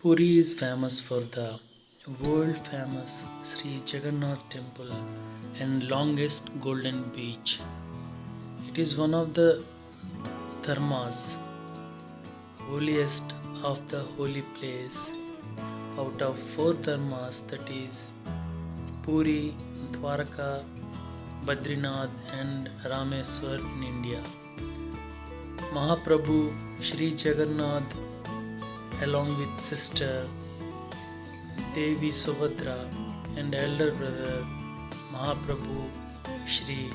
Puri is famous for the world famous Sri Jagannath temple and longest golden beach. It is one of the dharmas, holiest of the holy place. Out of four dharmas, that is Puri, Dwarka, Badrinath, and Rameswar in India. Mahaprabhu Sri Jagannath, along with sister Devi Subhadra and elder brother Mahaprabhu Sri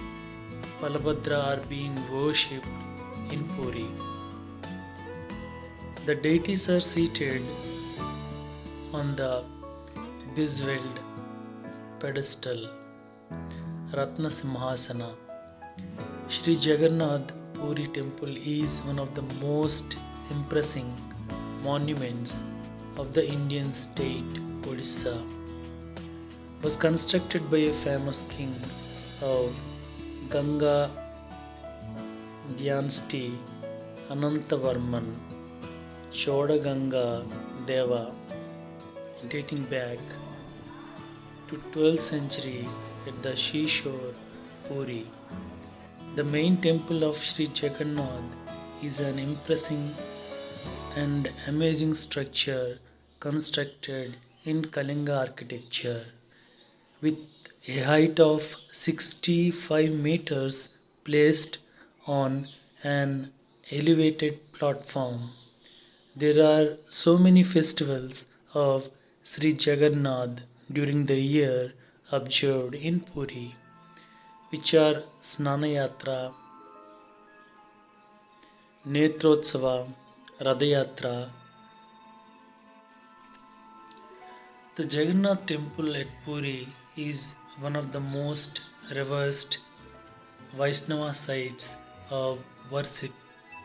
Balabhadra are being worshipped in Puri. The deities are seated on the beveled pedestal Ratna Simhasana. Sri Jagannath Puri temple is one of the most impressive monuments of the Indian state Orissa. Was constructed by a famous king of Ganga dynasty Anantavarman Chodaganga Deva, dating back to 12th century at the seashore Puri. The main temple of Sri Jagannath is an impressive and amazing structure constructed in Kalinga architecture with a height of 65 meters placed on an elevated platform. There are so many festivals of Sri Jagannath during the year observed in Puri, which are Snanayatra, Netrotsava, Radayatra. The Jagannath temple at Puri is one of the most revered Vaishnava sites of worship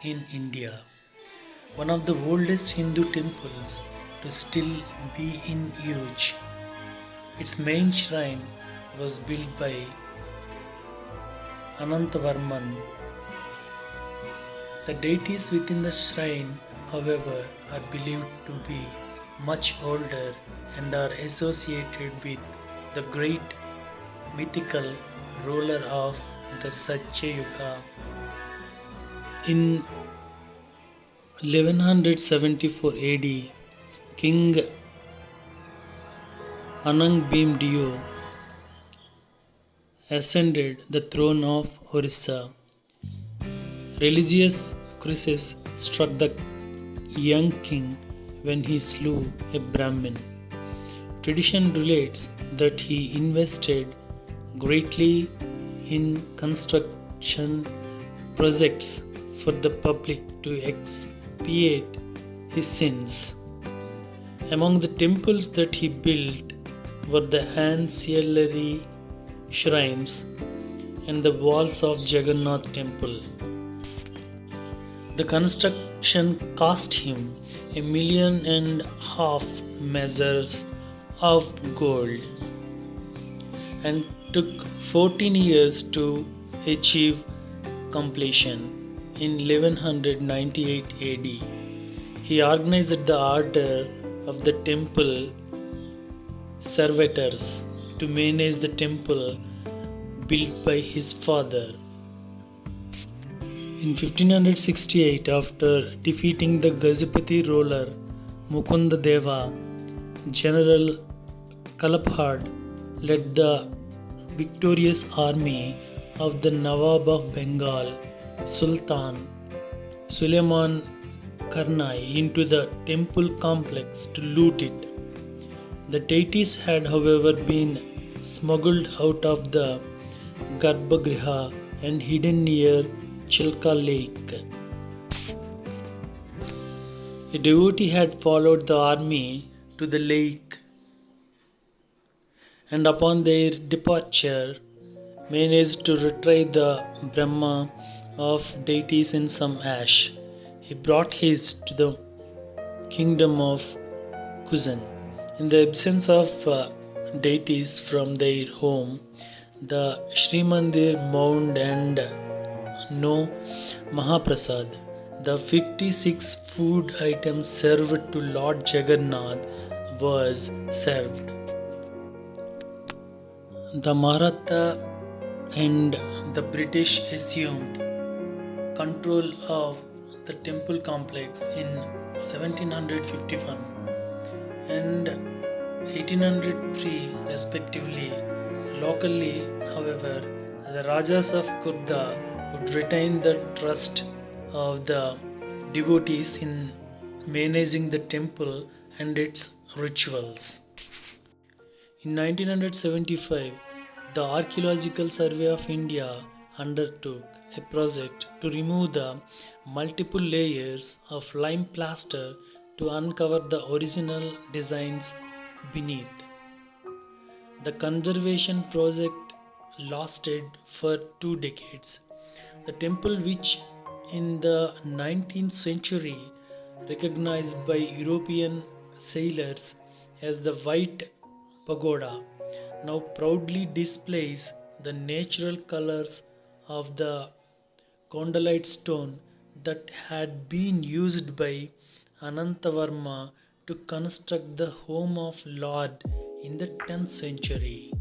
in India. One of the oldest Hindu temples to still be in use. Its main shrine was built by Anantavarman. The deities within the shrine, however, are believed to be much older and are associated with the great mythical ruler of the Satyayuga. In 1174 AD, King Anangbhimdeo ascended the throne of Orissa. Religious crisis struck the young king when he slew a Brahmin. Tradition relates that he invested greatly in construction projects for the public to expiate his sins. Among the temples that he built were the ancillary shrines and the walls of Jagannath temple. The construction cost him 1.5 million measures of gold and took 14 years to achieve completion. In 1198 AD, he organized the order of the temple servitors to manage the temple built by his father. In 1568, after defeating the Gazipati ruler Mukunda Deva, General Kalabhad led the victorious army of the Nawab of Bengal, Sultan Suleiman Karnai, into the temple complex to loot it. The deities had, however, been smuggled out of the Garbhagriha and hidden near Chilka Lake. A devotee had followed the army to the lake and upon their departure managed to retrieve the Brahma of deities in some ash. He brought his to the kingdom of Kuzan. In the absence of deities from their home, the Sri Mandir mound and no Mahaprasad. The 56 food items served to Lord Jagannath was served. The Maratha and the British assumed control of the temple complex in 1751 and 1803 respectively. Locally, however, the Rajas of Kurda would retain the trust of the devotees in managing the temple and its rituals. In 1975, the Archaeological Survey of India undertook a project to remove the multiple layers of lime plaster to uncover the original designs beneath. The conservation project lasted for 2 decades. The temple, which in the 19th century recognized by European sailors as the White Pagoda, now proudly displays the natural colors of the condylite stone that had been used by Anantavarma to construct the home of Lord in the 10th century.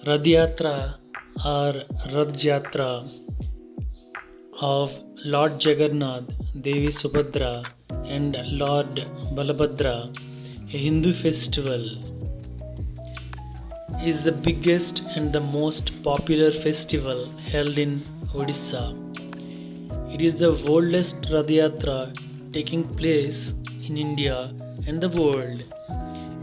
Radhyatra or Radhyatra of Lord Jagannath, Devi Subhadra and Lord Balabhadra, a Hindu festival, is the biggest and the most popular festival held in Odisha. It is the oldest Radhyatra taking place in India and the world.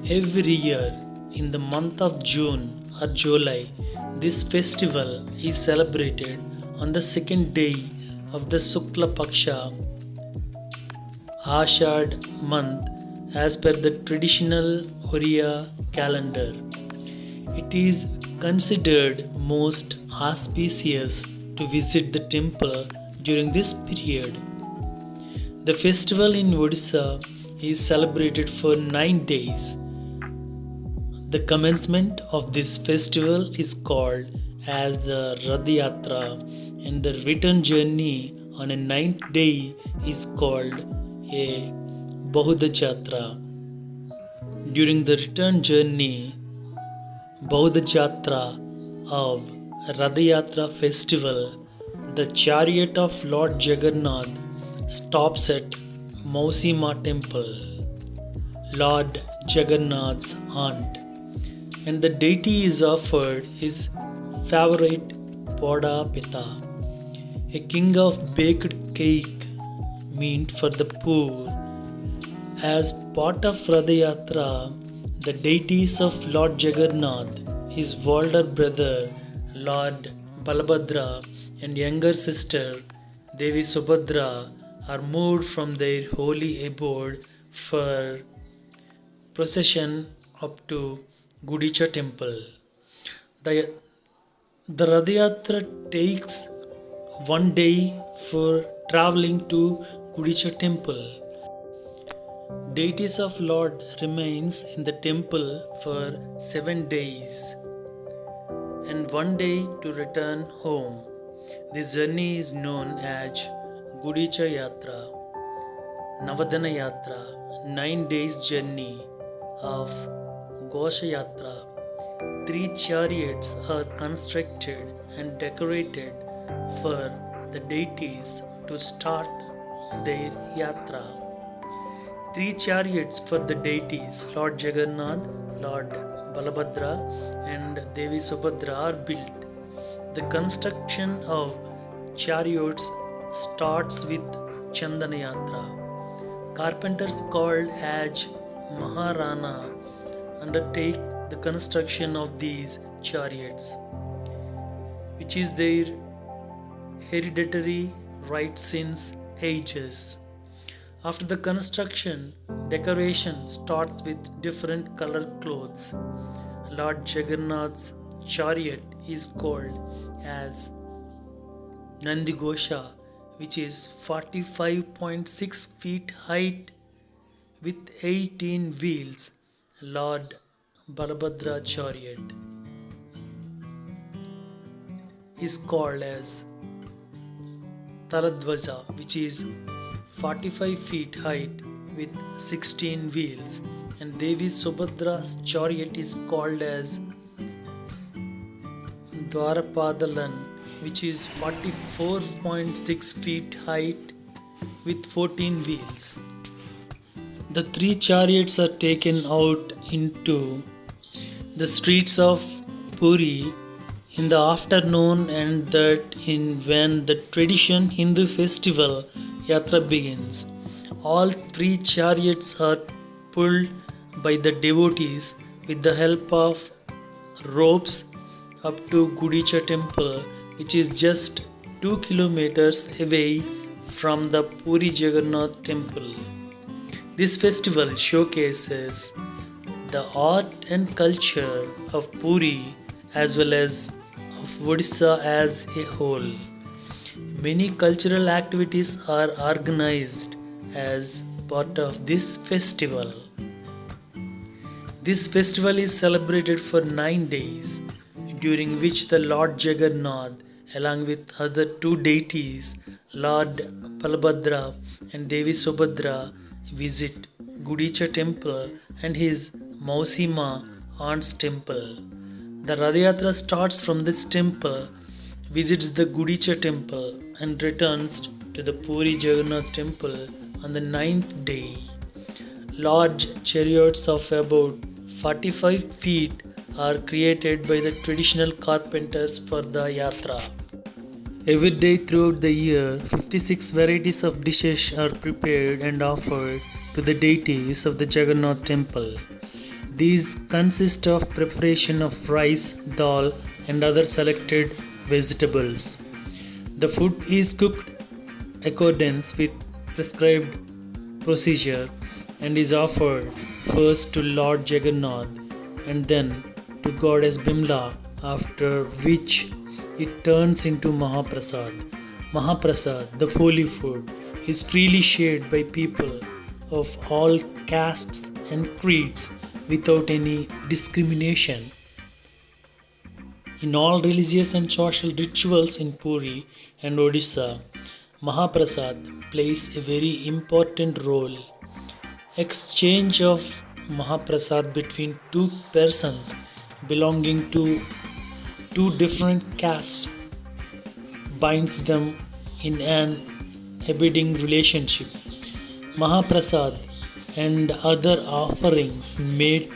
Every year in the month of June or July, this festival is celebrated on the second day of the Shukla Paksha Ashad month as per the traditional Oriya calendar. It is considered most auspicious to visit the temple during this period. The festival in Odisha is celebrated for 9 days. The commencement of this festival is called as the Rath Yatra, and the return journey on a 9th day is called a Bahuda Jatra. During the return journey, Bahuda Jatra of Rath Yatra festival, the chariot of Lord Jagannath stops at Mausima temple, Lord Jagannath's aunt, and the deity is offered his favorite Poda Pita, a king of baked cake meant for the poor. As part of Rath Yatra, the deities of Lord Jagannath, his older brother Lord Balabhadra and younger sister Devi Subhadra are moved from their holy abode for procession up to Gudicha temple. The Rath Yatra takes 1 day for traveling to Gudicha temple. Deities of Lord remains in the temple for 7 days and 1 day to return home. This journey is known as Gudicha Yatra, Navadana Yatra, 9 days journey of Gosha Yatra. 3 chariots are constructed and decorated for the deities to start their yatra. 3 chariots for the deities Lord Jagannath, Lord Balabhadra and Devi Subhadra are built. The construction of chariots starts with Chandana Yatra. Carpenters called as Maharana undertake the construction of these chariots, which is their hereditary right since ages. After the construction, decoration starts with different color clothes. Lord Jagannath's chariot is called as Nandi Gosha, which is 45.6 feet height with 18 wheels. Lord Balabhadra chariot is called as Taladwaja, which is 45 feet height with 16 wheels, and Devi Subhadra's chariot is called as Dwarapadalan, which is 44.6 feet height with 14 wheels. The three chariots are taken out into the streets of Puri in the afternoon, and that in when the tradition Hindu festival Yatra begins. All three chariots are pulled by the devotees with the help of ropes up to Gudicha temple, which is just 2 kilometers away from the Puri Jagannath temple. This festival showcases the art and culture of Puri as well as of Odisha as a whole. Many cultural activities are organized as part of this festival. This festival is celebrated for 9 days, during which the Lord Jagannath, along with other two deities, Lord Balabhadra and Devi Subhadra, visit Gudicha temple and his Mausima aunt's temple. The Radhayatra starts from this temple, visits the Gudicha temple, and returns to the Puri Jagannath temple on the 9th day. Large chariots of about 45 feet are created by the traditional carpenters for the yatra. Every day throughout the year, 56 varieties of dishes are prepared and offered to the deities of the Jagannath temple. These consist of preparation of rice, dal, and other selected vegetables. The food is cooked accordance with prescribed procedure and is offered first to Lord Jagannath and then to Goddess Bimla, after which it turns into Mahaprasad. Mahaprasad, the holy food, is freely shared by people of all castes and creeds without any discrimination. In all religious and social rituals in Puri and Odisha, Mahaprasad plays a very important role. Exchange of Mahaprasad between two persons belonging to two different castes binds them in an abiding relationship. Mahaprasad and other offerings made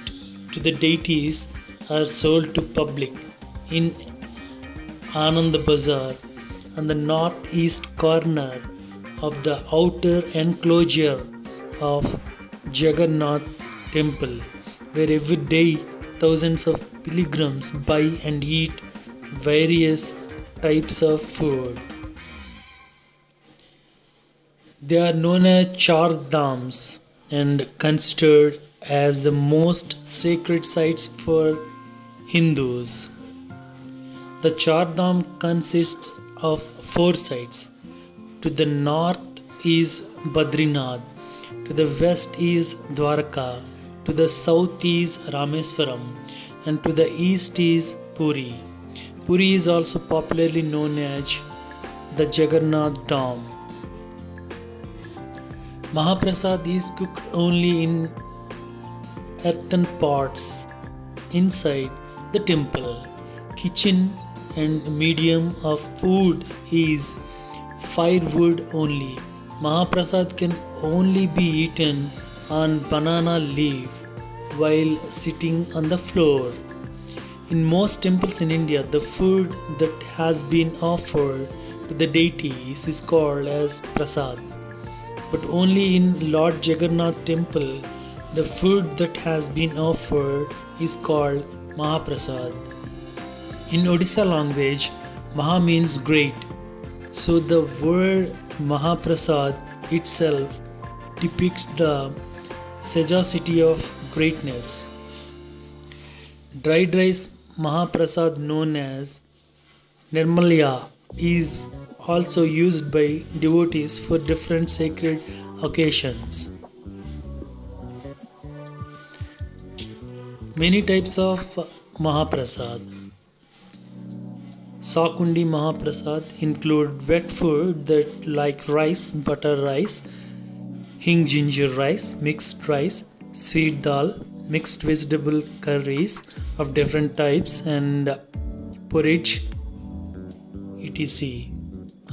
to the deities are sold to public in Anand Bazar on the northeast corner of the outer enclosure of Jagannath temple, where every day thousands of pilgrims buy and eat various types of food. They are known as Char Dhams and considered as the most sacred sites for Hindus. The Char Dham consists of 4 sites. To the north is Badrinath, to the west is Dwarka, to the south is Rameswaram, and to the east is Puri. Puri is also popularly known as the Jagannath Dham. Mahaprasad is cooked only in earthen pots inside the temple. Kitchen and medium of food is firewood only. Mahaprasad can only be eaten on banana leaf while sitting on the floor. In most temples in India, the food that has been offered to the deities is called as prasad. But only in Lord Jagannath temple, the food that has been offered is called Mahaprasad. In Odisha language, Maha means great. So the word Mahaprasad itself depicts the sagacity of greatness. Dried rice Mahaprasad, known as Nirmalya, is also used by devotees for different sacred occasions. Many types of Mahaprasad. Sakundi Mahaprasad include wet food that like rice, butter rice, hing ginger rice, mixed rice, sweet dal, mixed vegetable curries of different types, and porridge, etc.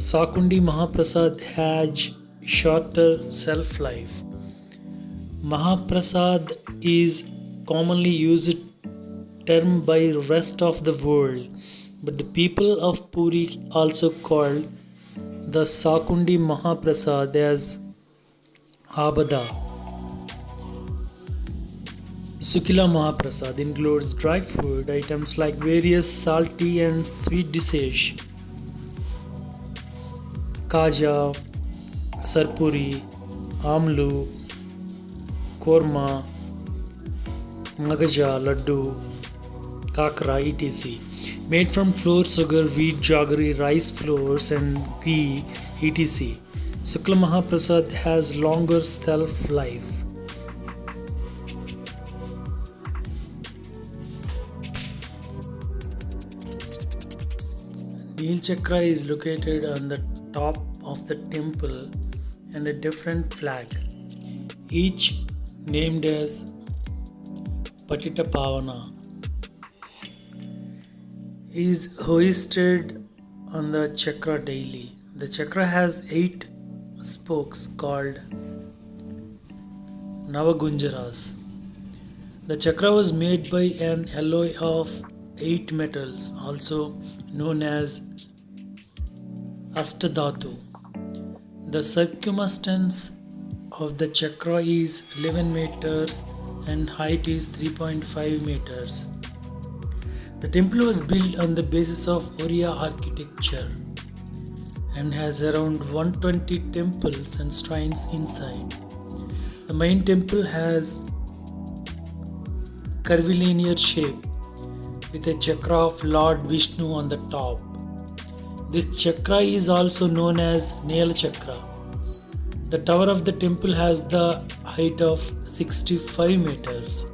Sakundi Mahaprasad has shorter shelf life. Mahaprasad is commonly used term by rest of the world, but the people of Puri also called the Sakundi Mahaprasad as Abada. Sukila Mahaprasad includes dry food items like various salty and sweet dishes, Kaja, Sarpuri, Amlu, Korma, Magaja, Laddu, Kakra, etc. Made from flour, sugar, wheat, jaggery, rice flours, and ghee, etc. Sukla Mahaprasad has longer shelf life. Neel Chakra is located on the top of the temple and a different flag, each named as Patita Pavana, is hoisted on the chakra daily. The chakra has 8 spokes called Navagunjaras. The chakra was made by an alloy of 8 metals, also known as Astadhatu. The circumference of the chakra is 11 meters and height is 3.5 meters. The temple was built on the basis of Oriya architecture and has around 120 temples and shrines inside. The main temple has curvilinear shape with a chakra of Lord Vishnu on the top. This chakra is also known as Nela Chakra. The tower of the temple has the height of 65 meters.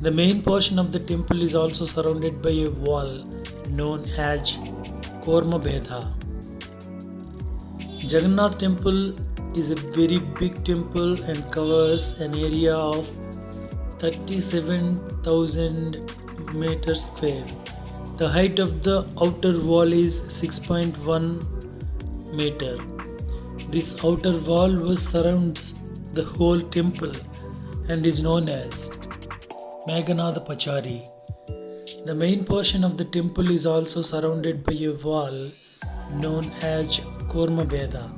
The main portion of the temple is also surrounded by a wall known as Korma Bheda. Jagannath temple is a very big temple and covers an area of 37,000 meters square. The height of the outer wall is 6.1 meter. This outer wall surrounds the whole temple and is known as Meghanada Pachari. The main portion of the temple is also surrounded by a wall known as Korma Bheda.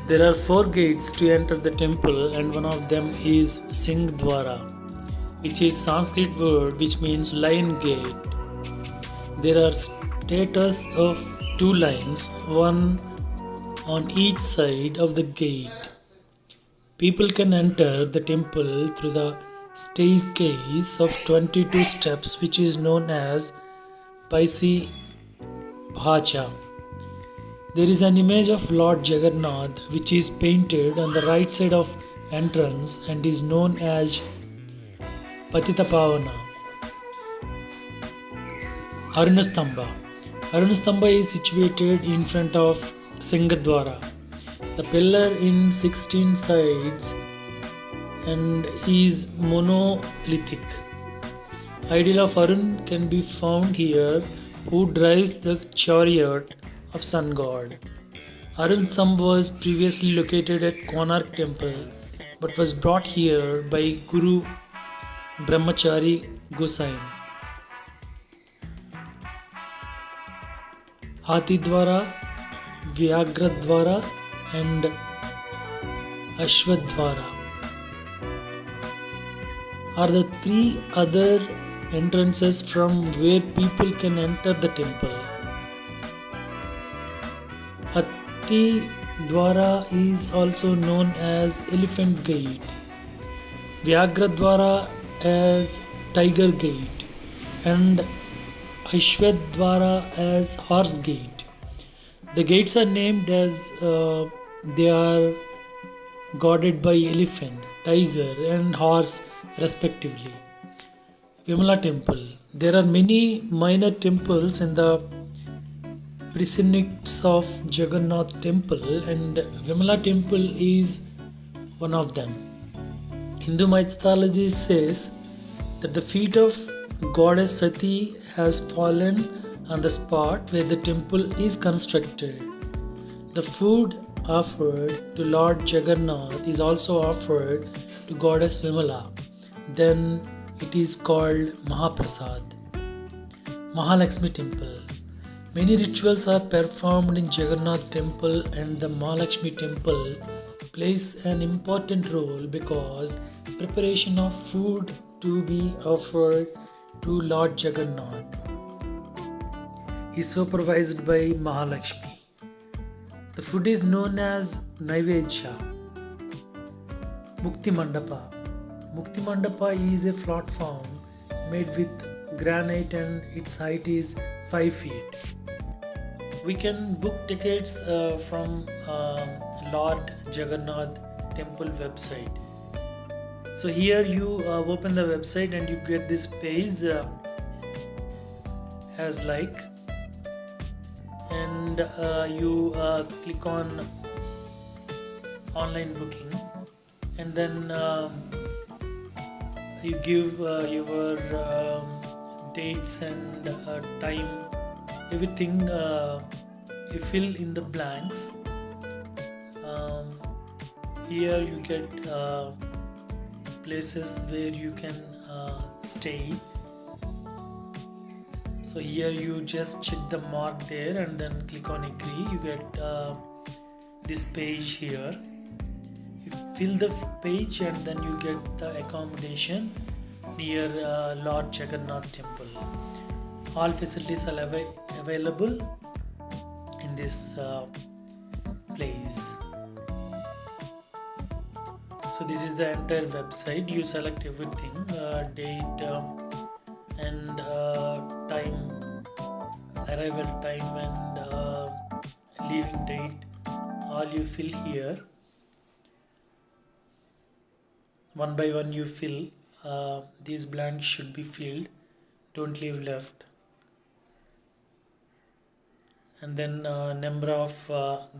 There are 4 gates to enter the temple, and one of them is Singh Dwara, which is Sanskrit word which means lion gate. There are statues of 2 lions, one on each side of the gate. People can enter the temple through the staircase of 22 steps, which is known as Paisi Bhacha. There is an image of Lord Jagannath which is painted on the right side of entrance and is known as Patita Pavana. Arunastamba. Arunastamba is situated in front of Singadwara. The pillar in 16 sides and is monolithic. Idol of Arun can be found here, who drives the chariot of sun god. Arun Stambha was previously located at Konark temple but was brought here by Guru Brahmachari Gosain. Hatidwara, Vyagradwara and Ashwadwara are the 3 other entrances from where people can enter the temple. Hatidwara is also known as Elephant Gate, Vyagradwara as Tiger Gate, and Ashwadwara as Horse Gate. The gates are named as they are guarded by elephant, tiger and horse respectively. Vimala Temple. There are many minor temples in the precincts of Jagannath Temple, and Vimala Temple is one of them. Hindu mythology says that the feet of goddess Sati has fallen on the spot where the temple is constructed. The food offered to Lord Jagannath is also offered to goddess Vimala. Then it is called Mahaprasad. Mahalakshmi Temple. Many rituals are performed in Jagannath Temple, and the Mahalakshmi Temple plays an important role because preparation of food to be offered to Lord Jagannath is supervised by Mahalakshmi. The food is known as Naivedya. Mukti Mandapa. Mukti Mandapa is a platform made with granite and its height is 5 feet. We can book tickets from Lord Jagannath Temple website. So here you open the website and you get this page as like, and you click on online booking, and then you give your dates and time, everything you fill in the blanks. Here you get places where you can stay. So here you just check the mark there and then click on agree. You get this page here. You fill the page and then you get the accommodation near Lord Jagannath Temple. All facilities are available in this place. So this is the entire website. You select everything, date and time, arrival time and leaving date. All you fill here. One by one you fill. These blanks should be filled. Don't leave left. And then number of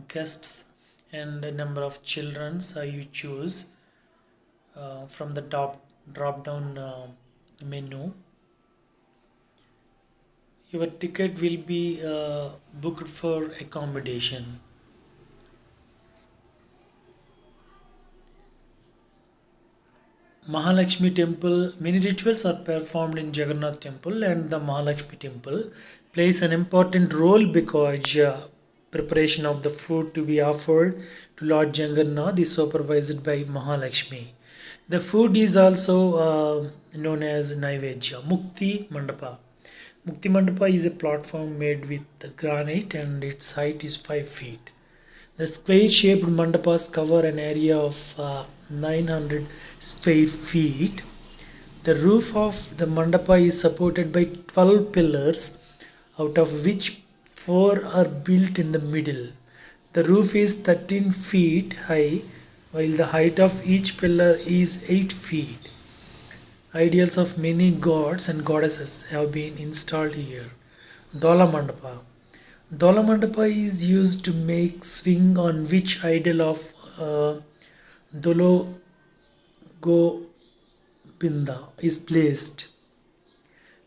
guests and number of children you choose from the drop down menu. Your ticket will be booked for accommodation. Mahalakshmi Temple. Many rituals are performed in Jagannath Temple, and the Mahalakshmi Temple plays an important role because preparation of the food to be offered to Lord Jagannath is supervised by Mahalakshmi. The food is also known as Naivedya. Mukti Mandapa. Mukti Mandapa is a platform made with granite and its height is 5 feet. The square-shaped mandapas cover an area of 900 square feet. The roof of the mandapa is supported by 12 pillars, out of which 4 are built in the middle. The roof is 13 feet high, while the height of each pillar is 8 feet. Ideals of many gods and goddesses have been installed here. Dola Mandapa. Dola Mandapa is used to make swing on which idol of Dolo Gobinda is placed.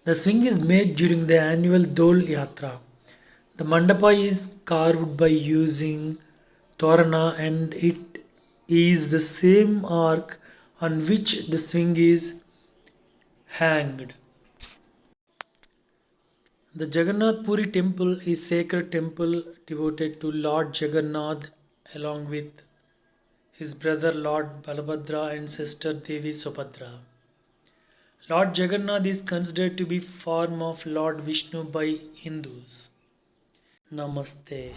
The swing is made during the annual Dol Yatra. The mandapa is carved by using torana, and it is the same arc on which the swing is hanged. The Jagannath Puri temple is sacred temple devoted to Lord Jagannath along with his brother Lord Balabhadra and sister Devi Subhadra. Lord Jagannath is considered to be form of Lord Vishnu by Hindus. Namaste.